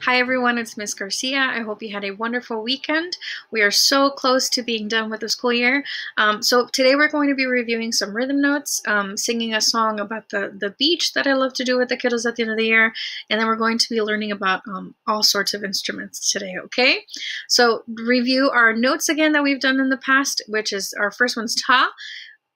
Hi everyone, it's Miss Garcia. I hope you had a wonderful weekend. We are so close to being done with the school year. So today we're going to be reviewing some rhythm notes, singing a song about the beach that I love to do with the kiddos at the end of the year, and then we're going to be learning about all sorts of instruments today, okay? So review our notes again that we've done in the past, which is our first one's ta.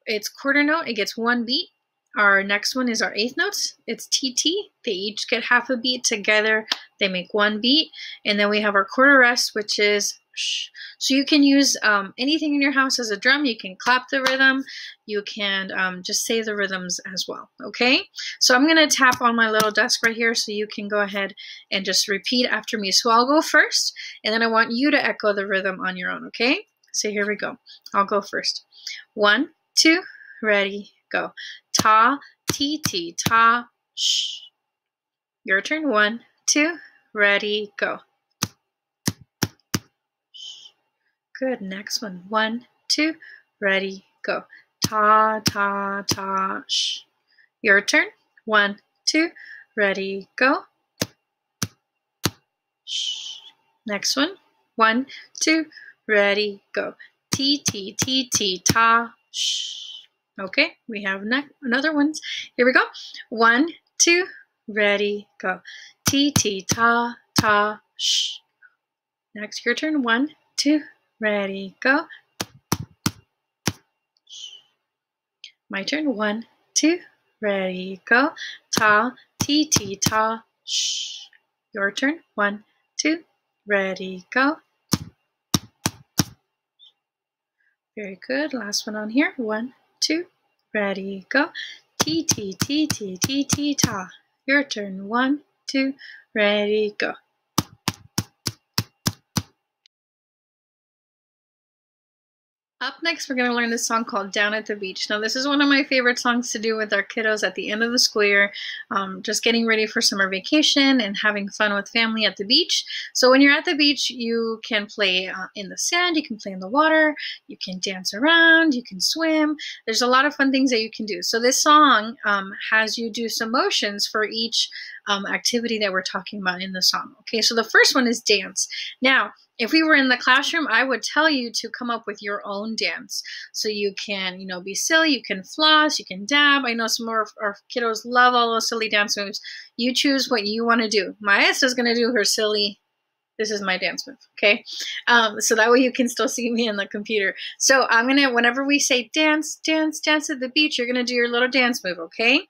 It's quarter note, it gets one beat. Our next one is our eighth notes. It's TT. They each get half a beat together. They make one beat. And then we have our quarter rest, which is sh. So you can use anything in your house as a drum. You can clap the rhythm. You can just say the rhythms as well, okay? So I'm going to tap on my little desk right here so you can go ahead and just repeat after me. So I'll go first, and then I want you to echo the rhythm on your own, okay? So here we go. I'll go first. 1, 2, ready, go. Ta, ti, ti, ta, sh. Your turn. 1, 2, ready, go. Good. Next one. 1, 2, ready, go. Ta, ta, ta, sh. Your turn. 1, 2, ready, go. Sh. Next one. 1, 2, ready, go. Ti, ti, ti, ti, ta, sh. Okay, we have another ones. Here we go. 1, 2, ready, go. Ti, ti, ta, ta, sh. Next, your turn. 1, 2, ready, go. My turn. 1, 2, ready, go. Ta, ti, ti, ta, sh. Your turn. 1, 2, ready, go. Very good. Last one on here. 1, 2, ready, go. Ti, ti, ti, ti, ti, ti, ta. Your turn. 1, 2, ready, go. Up next, we're going to learn this song called Down at the Beach. Now, this is one of my favorite songs to do with our kiddos at the end of the school year, just getting ready for summer vacation and having fun with family at the beach. So when you're at the beach, you can play in the sand, you can play in the water, you can dance around, you can swim. There's a lot of fun things that you can do. So this song has you do some motions for each activity that we're talking about in the song. Okay, so the first one is dance. Now, if we were in the classroom, I would tell you to come up with your own dance. So you can, be silly, you can floss, you can dab. I know some more of our kiddos love all those silly dance moves. You choose what you want to do. Maya is going to do her silly, this is my dance move, okay? So that way you can still see me in the computer. So I'm going to, whenever we say dance, dance, dance at the beach, you're going to do your little dance move, okay?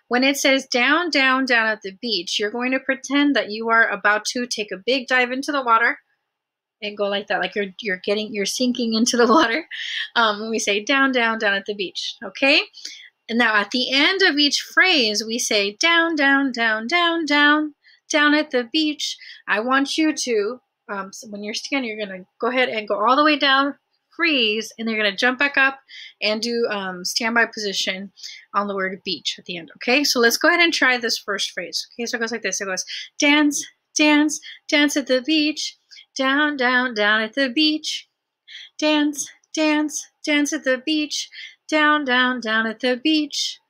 When it says down, down, down at the beach, you're going to pretend that you are about to take a big dive into the water. And go like that, like you're sinking into the water. When we say down, down, down at the beach, okay? And now at the end of each phrase, we say down, down, down, down, down, down at the beach. I want you to, so when you're standing, you're gonna go ahead and go all the way down, freeze, and you're gonna jump back up and do standby position on the word beach at the end, okay? So let's go ahead and try this first phrase. Okay, so it goes like this. It goes dance, dance, dance at the beach. Down, down, down at the beach. Dance, dance, dance at the beach. Down, down, down at the beach.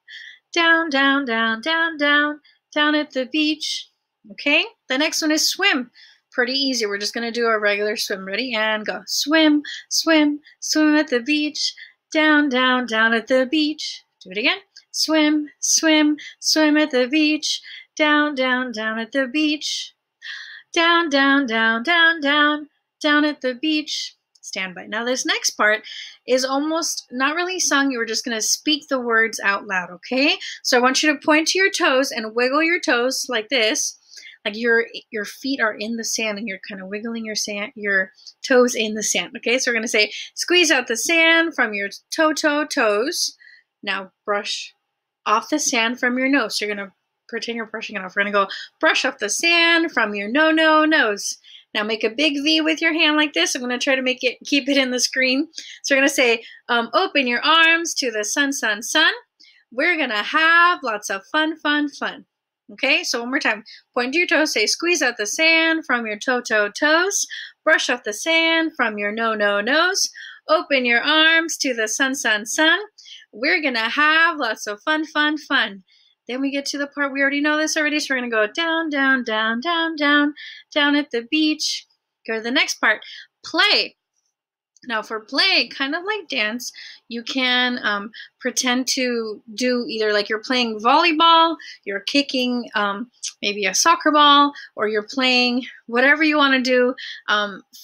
Down, down, down, down, down, down at the beach. Okay, the next one is swim. Pretty easy. We're just going to do a regular swim. Ready? And go. Swim, swim, swim at the beach. Down, down, down at the beach. Do it again. Swim, swim, swim at the beach. Down, down, down at the beach. Down, down, down, down, down, down at the beach. Standby. Now this next part is almost not really sung. You're just going to speak the words out loud, okay? So I want you to point to your toes and wiggle your toes like this. Like your feet are in the sand and you're kind of wiggling your toes in the sand, okay? So we're going to say, squeeze out the sand from your toes. Now brush off the sand from your nose. So you're going to pretend you're brushing it off. We're going to go brush off the sand from your nose. Now make a big V with your hand like this. I'm going to try to keep it in the screen. So we're going to say, open your arms to the sun, sun, sun. We're going to have lots of fun, fun, fun. Okay, so one more time. Point to your toes, say, squeeze out the sand from your toes. Brush off the sand from your nose. Open your arms to the sun, sun, sun. We're going to have lots of fun, fun, fun. Then we get to the part, we already know this already, so we're going to go down, down, down, down, down, down at the beach. Go to the next part, play. Now for play, kind of like dance, you can pretend to do either like you're playing volleyball, you're kicking maybe a soccer ball, or you're playing whatever you want to do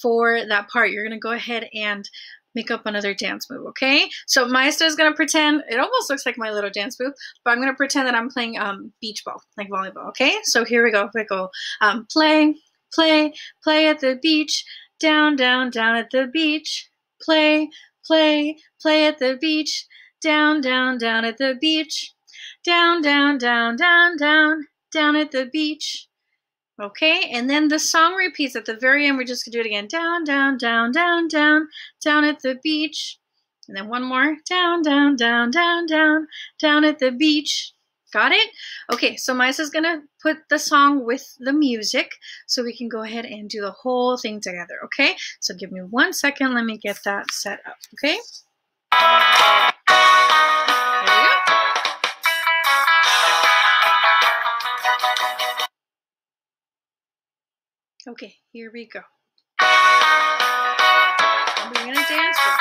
for that part. You're going to go ahead and make up another dance move, okay? So Maestra is going to pretend, it almost looks like my little dance move, but I'm going to pretend that I'm playing beach ball, like volleyball, okay? So here we go. We go play, play, play at the beach, down, down, down at the beach. Play, play, play at the beach. Down, down, down at the beach. Down, down, down, down, down, down at the beach. Okay, and then the song repeats at the very end. We're just going to do it again. Down, down, down, down, down, down at the beach. And then one more. Down, down, down, down, down, down at the beach. Got it? Okay, so Maestra's going to put the song with the music so we can go ahead and do the whole thing together, okay? So give me 1 second. Let me get that set up, okay? There we go. Okay, here we go. And we're going to dance first.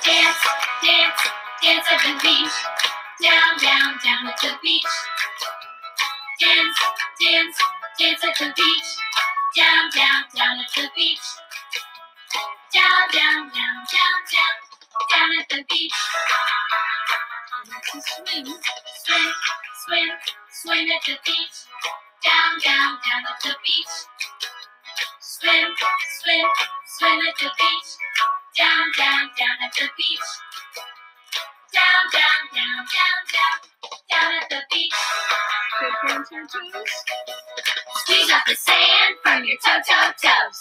Dance, dance, dance at the beach. Down, down, down at the beach. Dance, dance, dance at the beach. Down, down, down at the beach. Down, down, down, down, down, down at the beach. Swim, swim, swim, swim at the beach. Down, down, down at the beach. Swim, swim, swim at the beach. Down, down, down at the beach. Down, down, down, down, down, down at the beach. good point to your toes. Squeeze off the sand from your toe-toe-toes.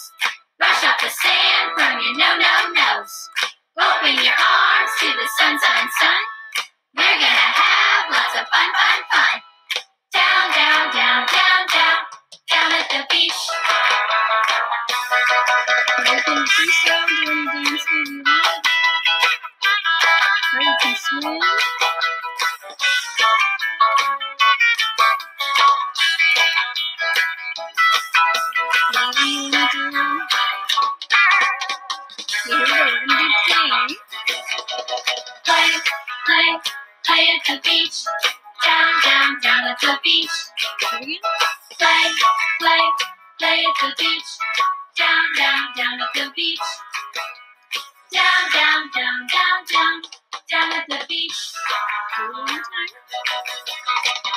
Brush off the sand from your no-no-nose. Open your arms to the sun, sun, sun. We're gonna have lots of fun, fun, fun. Down, down, down, down, down, down at the beach. You can freestyle, do any dance move you want. Or you can swim. Whatever you want to do. So here we go. We're going to do play. Play, play, play at the beach. Down, down, down at the beach. Do it again. Play, play, play at the beach. Down, down, down at the beach. Down, down, down, down, down, down at the beach. Do it one more time.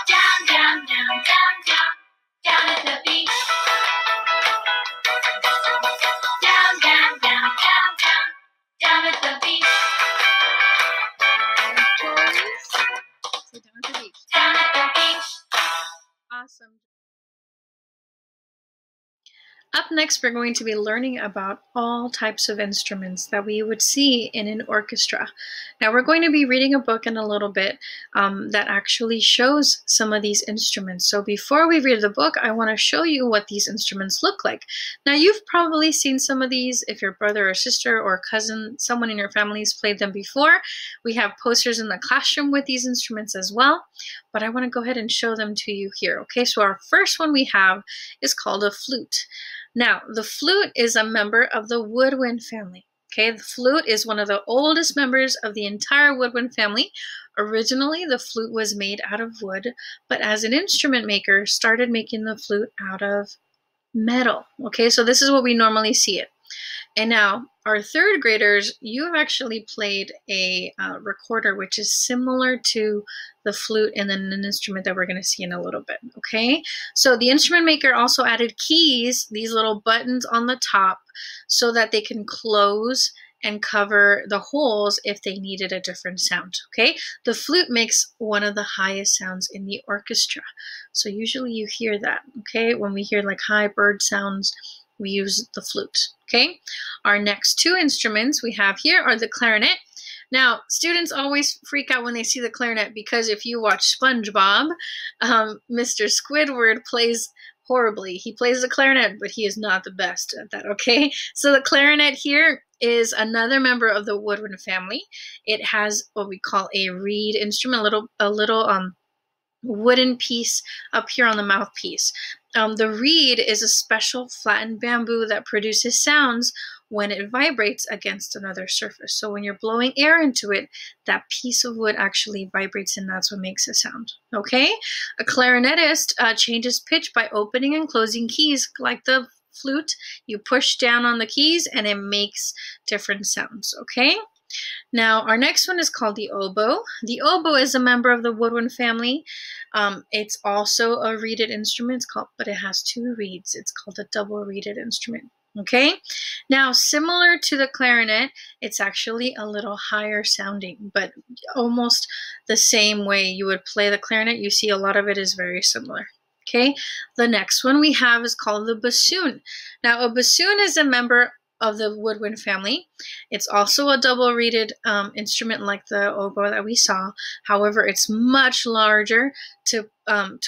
Down, down, down, down, down, down at the beach. Down, down, down, down, down, down at the beach. And pose. So down at the beach. Down at the beach. Awesome. Up next, we're going to be learning about all types of instruments that we would see in an orchestra. Now, we're going to be reading a book in a little bit that actually shows some of these instruments. So before we read the book, I want to show you what these instruments look like. Now, you've probably seen some of these if your brother or sister or cousin, someone in your family's played them before. We have posters in the classroom with these instruments as well, but I want to go ahead and show them to you here. Okay, so our first one we have is called a flute. Now, the flute is a member of the woodwind family. Okay, the flute is one of the oldest members of the entire woodwind family. Originally, the flute was made out of wood, but as an instrument maker, started making the flute out of metal. Okay, so this is what we normally see it. And now, our third graders, you have actually played a recorder, which is similar to the flute and then an instrument that we're going to see in a little bit, okay? So the instrument maker also added keys, these little buttons on the top, so that they can close and cover the holes if they needed a different sound, okay? The flute makes one of the highest sounds in the orchestra. So usually you hear that, okay? When we hear like high bird sounds, we use the flute, okay? Our next two instruments we have here are the clarinet. Now, students always freak out when they see the clarinet because if you watch SpongeBob, Mr. Squidward plays horribly. He plays the clarinet, but he is not the best at that, okay? So the clarinet here is another member of the woodwind family. It has what we call a reed instrument, a little wooden piece up here on the mouthpiece. The reed is a special flattened bamboo that produces sounds when it vibrates against another surface. So when you're blowing air into it, that piece of wood actually vibrates, and that's what makes a sound. Okay? A clarinetist changes pitch by opening and closing keys like the flute. You push down on the keys and it makes different sounds. Okay? Now, our next one is called the oboe. The oboe is a member of the woodwind family. It's also a reeded instrument, but it has two reeds. It's called a double reeded instrument. Okay? Now, similar to the clarinet, it's actually a little higher sounding, but almost the same way you would play the clarinet. You see a lot of it is very similar. Okay? The next one we have is called the bassoon. Now, a bassoon is a member of the woodwind family. It's also a double reeded instrument like the oboe that we saw. However, it's much larger to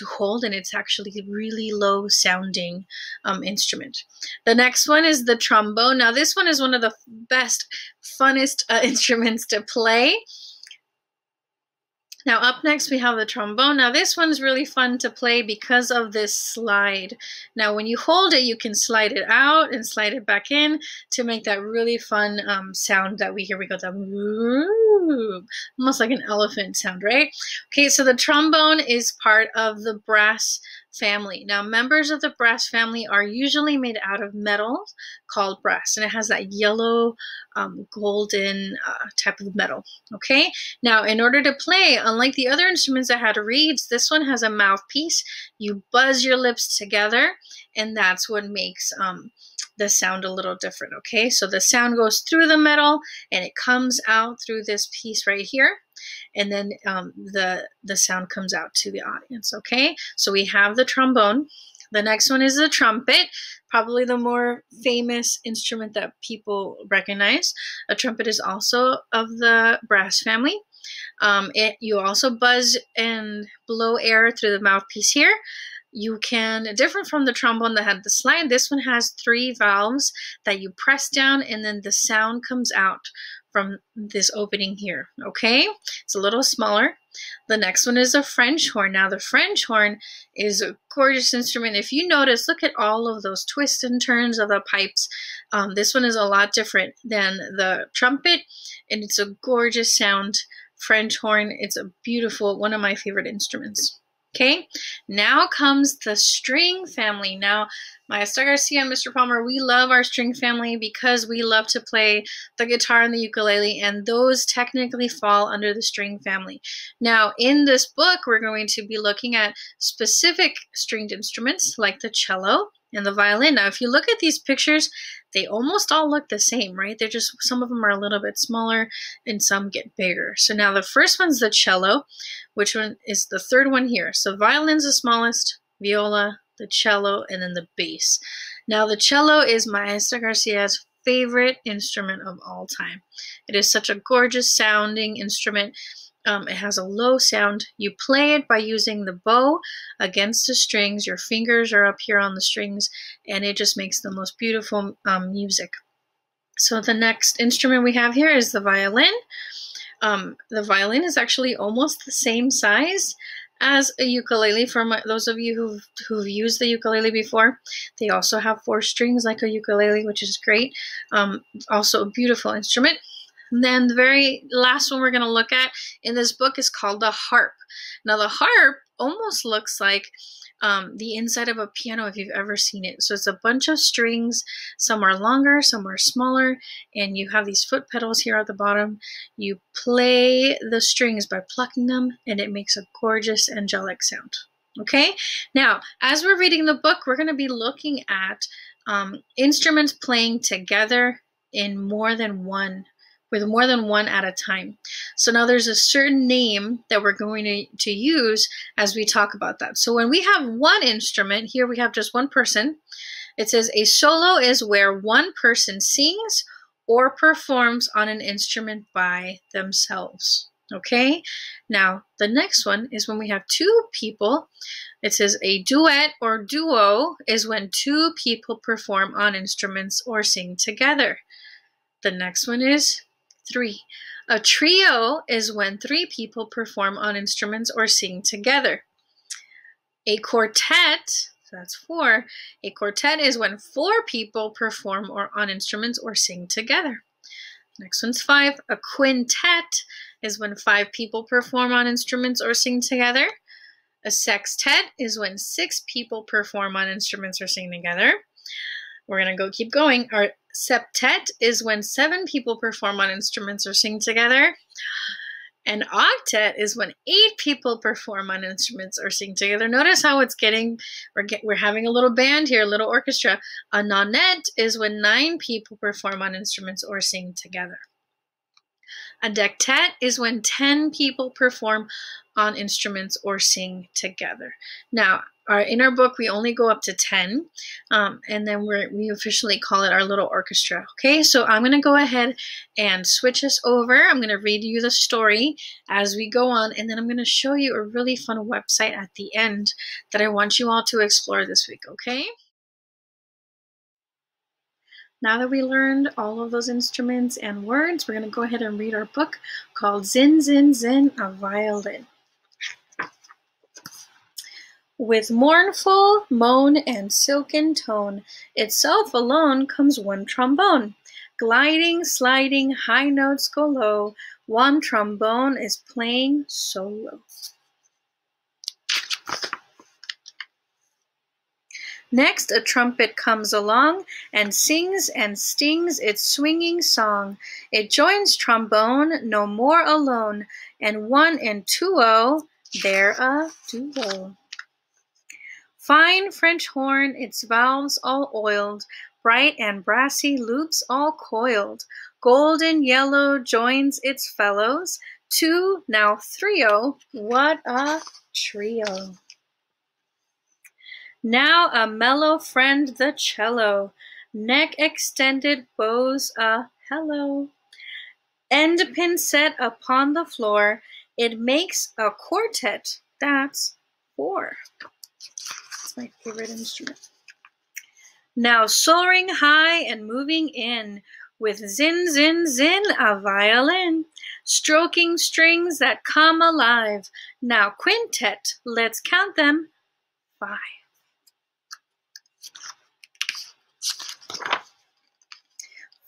hold, and it's actually a really low sounding instrument. The next one is the trombone. Now, this one is one of the best, funnest instruments to play. Now, up next, we have the trombone. Now, this one's really fun to play because of this slide. Now, when you hold it, you can slide it out and slide it back in to make that really fun sound that we hear. We go that almost like an elephant sound, right? Okay, so the trombone is part of the brass family. Now, members of the brass family are usually made out of metal called brass, and it has that yellow, golden type of metal. Okay, now in order to play, unlike the other instruments that had reeds, this one has a mouthpiece. You buzz your lips together, and that's what makes the sound a little different. Okay, so the sound goes through the metal and it comes out through this piece right here, and then the sound comes out to the audience. Okay, so we have the trombone. The next one is the trumpet, probably the more famous instrument that people recognize. A trumpet is also of the brass family. You also buzz and blow air through the mouthpiece here. You can, different from the trombone that had the slide, this one has 3 valves that you press down, and then the sound comes out from this opening here. Okay, it's a little smaller. The next one is a French horn. Now, the French horn is a gorgeous instrument. If you notice, look at all of those twists and turns of the pipes. This one is a lot different than the trumpet, and it's a gorgeous sound. French horn, it's a beautiful, one of my favorite instruments. Okay, now comes the string family. Now, Maestra Garcia and Mr. Palmer, we love our string family because we love to play the guitar and the ukulele, and those technically fall under the string family. Now, in this book, we're going to be looking at specific stringed instruments like the cello and the violin. Now, if you look at these pictures, they almost all look the same, right? They're just, some of them are a little bit smaller and some get bigger. So now the first one's the cello, which one is the third one here. So violin's the smallest, viola, the cello, and then the bass. Now the cello is Maestra Garcia's favorite instrument of all time. It is such a gorgeous sounding instrument. It has a low sound. You play it by using the bow against the strings. Your fingers are up here on the strings, and it just makes the most beautiful music. So the next instrument we have here is the violin. The violin is actually almost the same size as a ukulele. For those of you who've used the ukulele before, they also have 4 strings like a ukulele, which is great. Also a beautiful instrument. And then the very last one we're going to look at in this book is called the harp. Now the harp almost looks like the inside of a piano if you've ever seen it. So it's a bunch of strings. Some are longer, some are smaller, and you have these foot pedals here at the bottom. You play the strings by plucking them, and it makes a gorgeous angelic sound. Okay? Now, as we're reading the book, we're going to be looking at instruments playing together in more than one, with more than one at a time. So now there's a certain name that we're going to use as we talk about that. So when we have one instrument, here we have just one person. It says a solo is where one person sings or performs on an instrument by themselves. Okay? Now the next one is when we have 2 people. It says a duet or duo is when 2 people perform on instruments or sing together. The next one is 3. A trio is when 3 people perform on instruments or sing together. A quartet, so that's 4. A quartet is when 4 people perform on instruments or sing together. Next one's 5. A quintet is when 5 people perform on instruments or sing together. A sextet is when 6 people perform on instruments or sing together. We're going to keep going. Our septet is when 7 people perform on instruments or sing together. An octet is when 8 people perform on instruments or sing together. Notice how it's getting, we're having a little band here, a little orchestra. A nonette is when 9 people perform on instruments or sing together. A dectet is when 10 people perform on instruments or sing together. Now, in our book, we only go up to 10, and then we officially call it our little orchestra. Okay, so I'm going to go ahead and switch us over. I'm going to read you the story as we go on, and then I'm going to show you a really fun website at the end that I want you all to explore this week, okay? Now that we learned all of those instruments and words, we're going to go ahead and read our book called Zin, Zin, Zin, a Violin. With mournful moan and silken tone, itself alone comes one trombone. Gliding, sliding, high notes go low, one trombone is playing solo. Next, a trumpet comes along and sings and stings its swinging song. It joins trombone, no more alone, and 1 and 2-0, they're a duo. Fine French horn, its valves all oiled, bright and brassy loops all coiled. Golden yellow joins its fellows, 2, now 3-0, what a trio. Now a mellow friend the cello, neck extended bows a hello. End pin set upon the floor, it makes a quartet, that's 4. My favorite instrument. Now soaring high and moving in, with zin, zin, zin, a violin, stroking strings that come alive. Now quintet, let's count them, 5.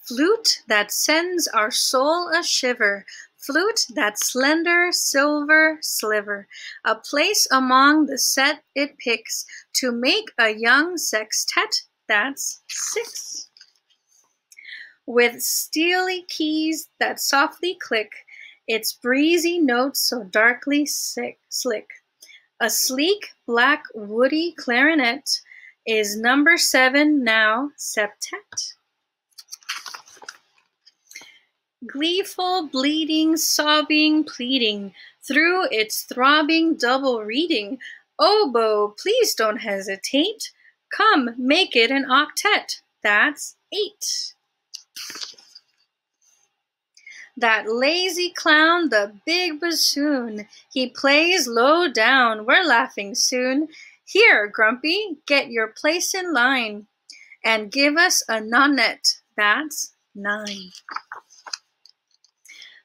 Flute that sends our soul a shiver, flute that slender silver sliver, a place among the set it picks to make a young sextet, that's 6. With steely keys that softly click, its breezy notes so darkly slick. A sleek black woody clarinet is number 7 now septet. Gleeful, bleeding, sobbing, pleading, through its throbbing double reading, oboe, please don't hesitate, come, make it an octet, that's 8. That lazy clown, the big bassoon, he plays low down, we're laughing soon. Here, Grumpy, get your place in line, and give us a nonette, that's 9.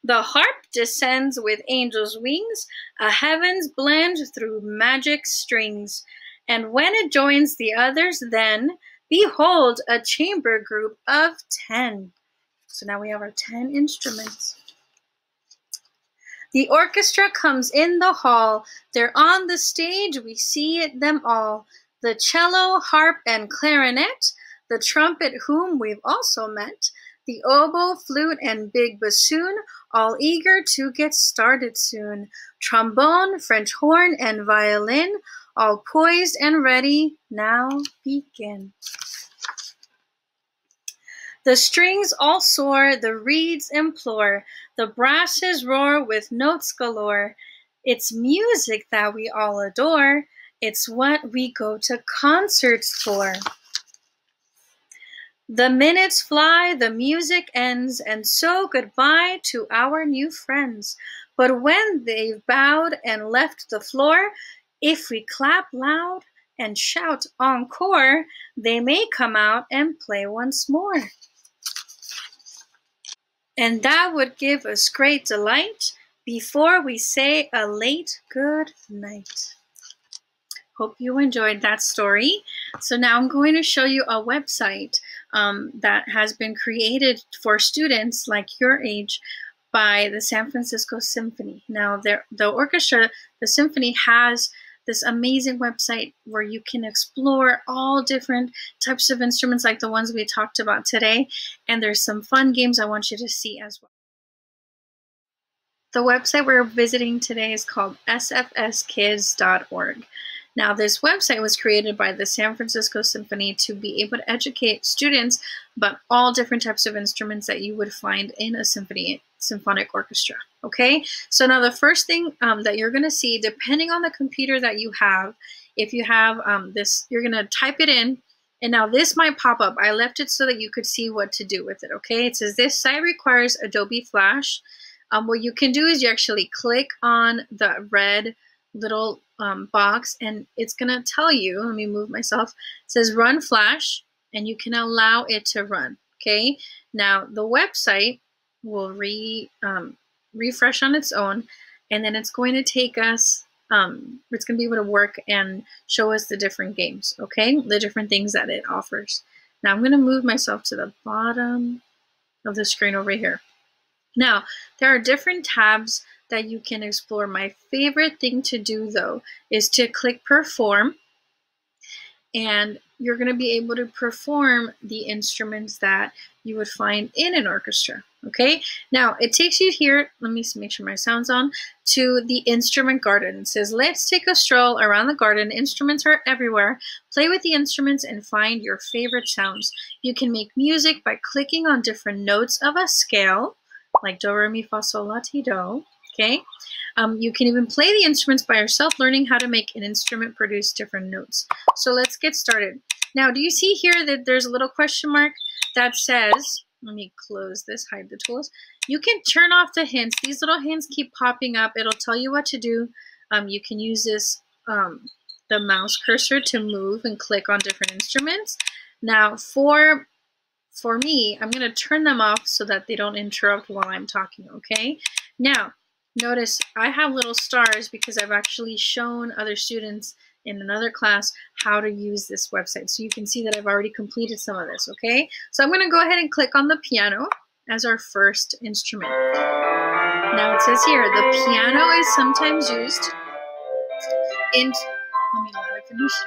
The harp descends with angels' wings, a heaven's blend through magic strings. And when it joins the others, then, behold, a chamber group of 10. So now we have our 10 instruments. The orchestra comes in the hall. They're on the stage, we see them all. The cello, harp, and clarinet, the trumpet whom we've also met, the oboe, flute, and big bassoon, all eager to get started soon. Trombone, French horn, and violin, all poised and ready, now begin. The strings all soar, the reeds implore, the brasses roar with notes galore. It's music that we all adore, it's what we go to concerts for. The minutes fly, the music ends, and so goodbye to our new friends. But when they've bowed and left the floor, if we clap loud and shout encore, they may come out and play once more. And that would give us great delight before we say a late good night. Hope you enjoyed that story. So now I'm going to show you a website that has been created for students like your age by the San Francisco Symphony. Now, the orchestra, the symphony, has this amazing website where you can explore all different types of instruments like the ones we talked about today. And there's some fun games I want you to see as well. The website we're visiting today is called sfskids.org. Now, this website was created by the San Francisco Symphony to be able to educate students about all different types of instruments that you would find in a symphonic orchestra. Okay, so now the first thing that you're going to see, depending on the computer that you have, if you have this, you're going to type it in, and now this might pop up. I left it so that you could see what to do with it. Okay, it says this site requires Adobe Flash. What you can do is you actually click on the red little box, and it's going to tell you, let me move myself, it says run Flash, and you can allow it to run. Okay, now the website will refresh on its own, and then it's going to take us, it's going to be able to work and show us the different games, okay, the different things that it offers. Now I'm going to move myself to the bottom of the screen over here. Now, there are different tabs that you can explore. My favorite thing to do, though, is to click Perform, and you're going to be able to perform the instruments that you would find in an orchestra. Okay, now it takes you here, let me make sure my sound's on, to the instrument garden. It says, let's take a stroll around the garden. Instruments are everywhere. Play with the instruments and find your favorite sounds. You can make music by clicking on different notes of a scale, like do, re, mi, fa, sol, la, ti, do. Okay, you can even play the instruments by yourself, learning how to make an instrument produce different notes. So let's get started. Now, do you see here that there's a little question mark that says, let me close this, hide the tools. You can turn off the hints. These little hints keep popping up. It'll tell you what to do. You can use this, the mouse cursor, to move and click on different instruments. Now, for me, I'm going to turn them off so that they don't interrupt while I'm talking, okay? Now, notice I have little stars because I've actually shown other students in another class how to use this website. So you can see that I've already completed some of this, okay? So I'm going to go ahead and click on the piano as our first instrument. Now it says here, the piano is sometimes used in, let me let it finish.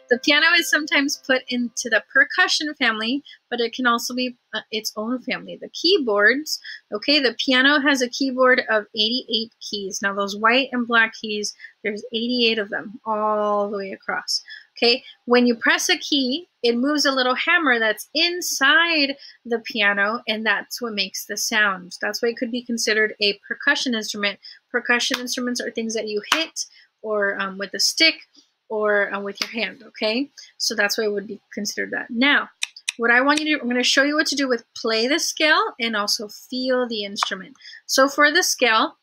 The piano is sometimes put into the percussion family, but it can also be its own family. The keyboards, okay, the piano has a keyboard of 88 keys. Now those white and black keys, there's 88 of them all the way across. Okay, when you press a key, it moves a little hammer that's inside the piano, and that's what makes the sound. That's why it could be considered a percussion instrument. Percussion instruments are things that you hit or with a stick, or with your hand, okay? So that's why it would be considered that. Now, what I want you to do, I'm going to show you what to do with play the scale and also feel the instrument. So for the scale,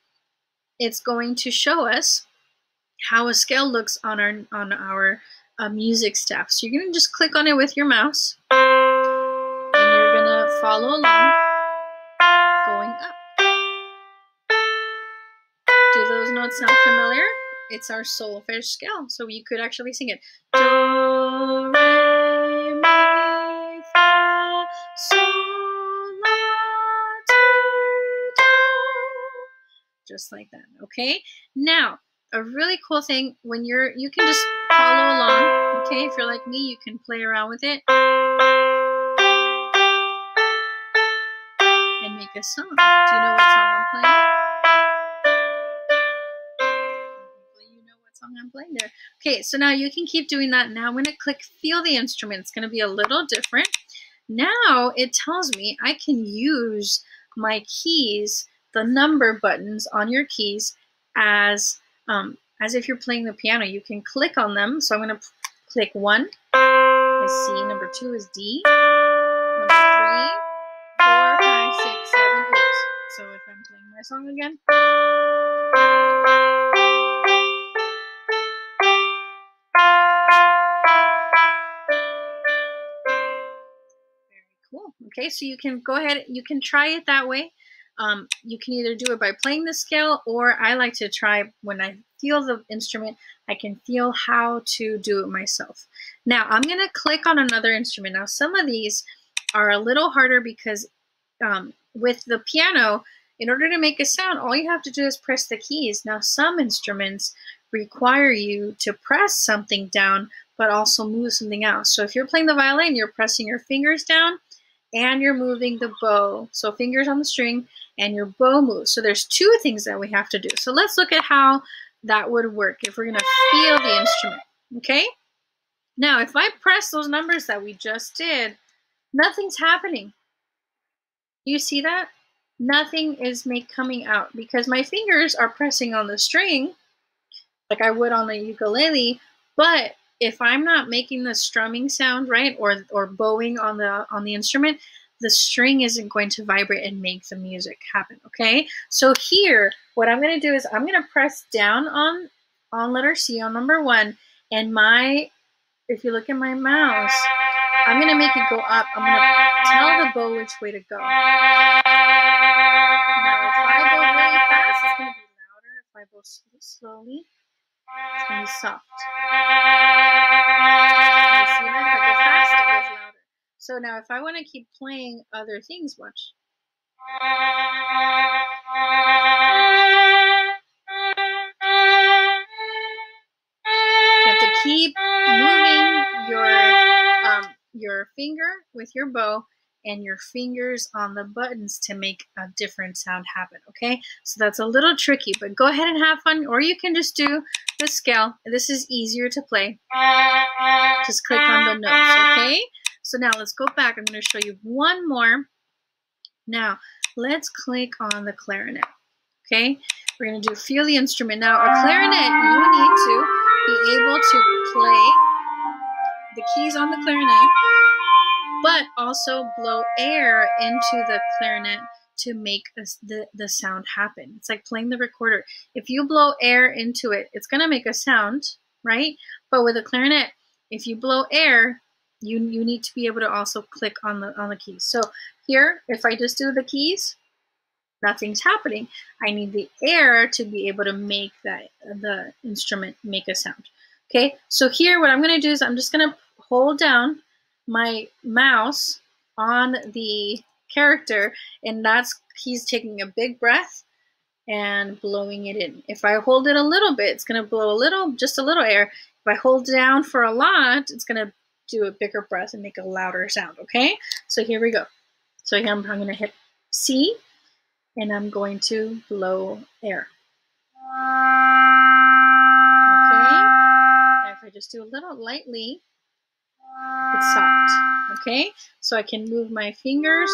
it's going to show us how a scale looks on our music staff. So you're going to just click on it with your mouse, and you're going to follow along, going up. Do those notes sound familiar? It's our solfege scale, so you could actually sing it. Do, re, mi, fa, sol, la, ti, do. Just like that, okay? Now, a really cool thing, when you can just follow along, okay? If you're like me, you can play around with it and make a song. Do you know what song I'm playing? I'm playing there. Okay, so now you can keep doing that. Now I'm going to click feel the instrument. It's going to be a little different. Now it tells me I can use my keys, the number buttons on your keys, as if you're playing the piano. You can click on them. So I'm going to click 1 is C, number 2 is D, number 3, 4, 5, 6, 7, 8. So if I'm playing my song again. Cool. Okay, so you can go ahead, you can try it that way. You can either do it by playing the scale, or I like to try when I feel the instrument, I can feel how to do it myself. Now I'm going to click on another instrument. Now some of these are a little harder because with the piano, in order to make a sound, all you have to do is press the keys. Now some instruments require you to press something down, but also move something else. So if you're playing the violin, you're pressing your fingers down and you're moving the bow. So fingers on the string and your bow moves. So there's two things that we have to do. So let's look at how that would work if we're going to feel the instrument. Okay? Now, if I press those numbers that we just did, nothing's happening. You see that? Nothing is coming out because my fingers are pressing on the string like I would on the ukulele, but if I'm not making the strumming sound, right, or bowing on the instrument, the string isn't going to vibrate and make the music happen, okay? So here, what I'm going to do is I'm going to press down on letter C on number 1, and if you look at my mouse, I'm going to make it go up. I'm going to tell the bow which way to go. Now, if I go really fast, it's going to be louder. If I go slowly, it's going to be soft. You see that? If I go fast, it goes louder. So now if I want to keep playing other things, watch. You have to keep moving your finger with your bow and your fingers on the buttons to make a different sound happen, okay? So that's a little tricky, but go ahead and have fun, or you can just do the scale. This is easier to play. Just click on the notes, okay? So now let's go back. I'm going to show you one more. Now, let's click on the clarinet, okay? We're going to do feel the instrument. Now, a clarinet, you need to be able to play the keys on the clarinet, but also blow air into the clarinet to make the sound happen. It's like playing the recorder. If you blow air into it, it's going to make a sound, right? But with a clarinet, if you blow air, you need to be able to also click on the keys. So here, if I just do the keys, nothing's happening. I need the air to be able to make the instrument make a sound. Okay, so here what I'm going to do is I'm just going to hold down my mouse on the character, and he's taking a big breath and blowing it in. If I hold it a little bit, it's going to blow just a little air. If I hold down for a lot, it's going to do a bigger breath and make a louder sound, okay? So here we go. So here I'm going to hit C, and I'm going to blow air. Okay? And if I just do a little lightly, it's soft, okay? So I can move my fingers.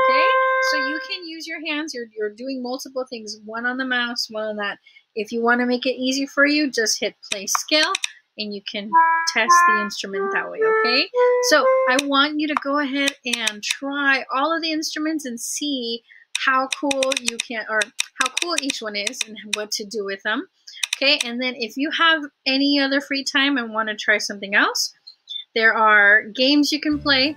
Okay? So you can use your hands. You're doing multiple things, one on the mouse, one on that. If you want to make it easy for you, just hit play scale, and you can test the instrument that way, okay? So I want you to go ahead and try all of the instruments and see how cool you can, or how cool each one is and what to do with them. Okay, and then if you have any other free time and want to try something else, there are games you can play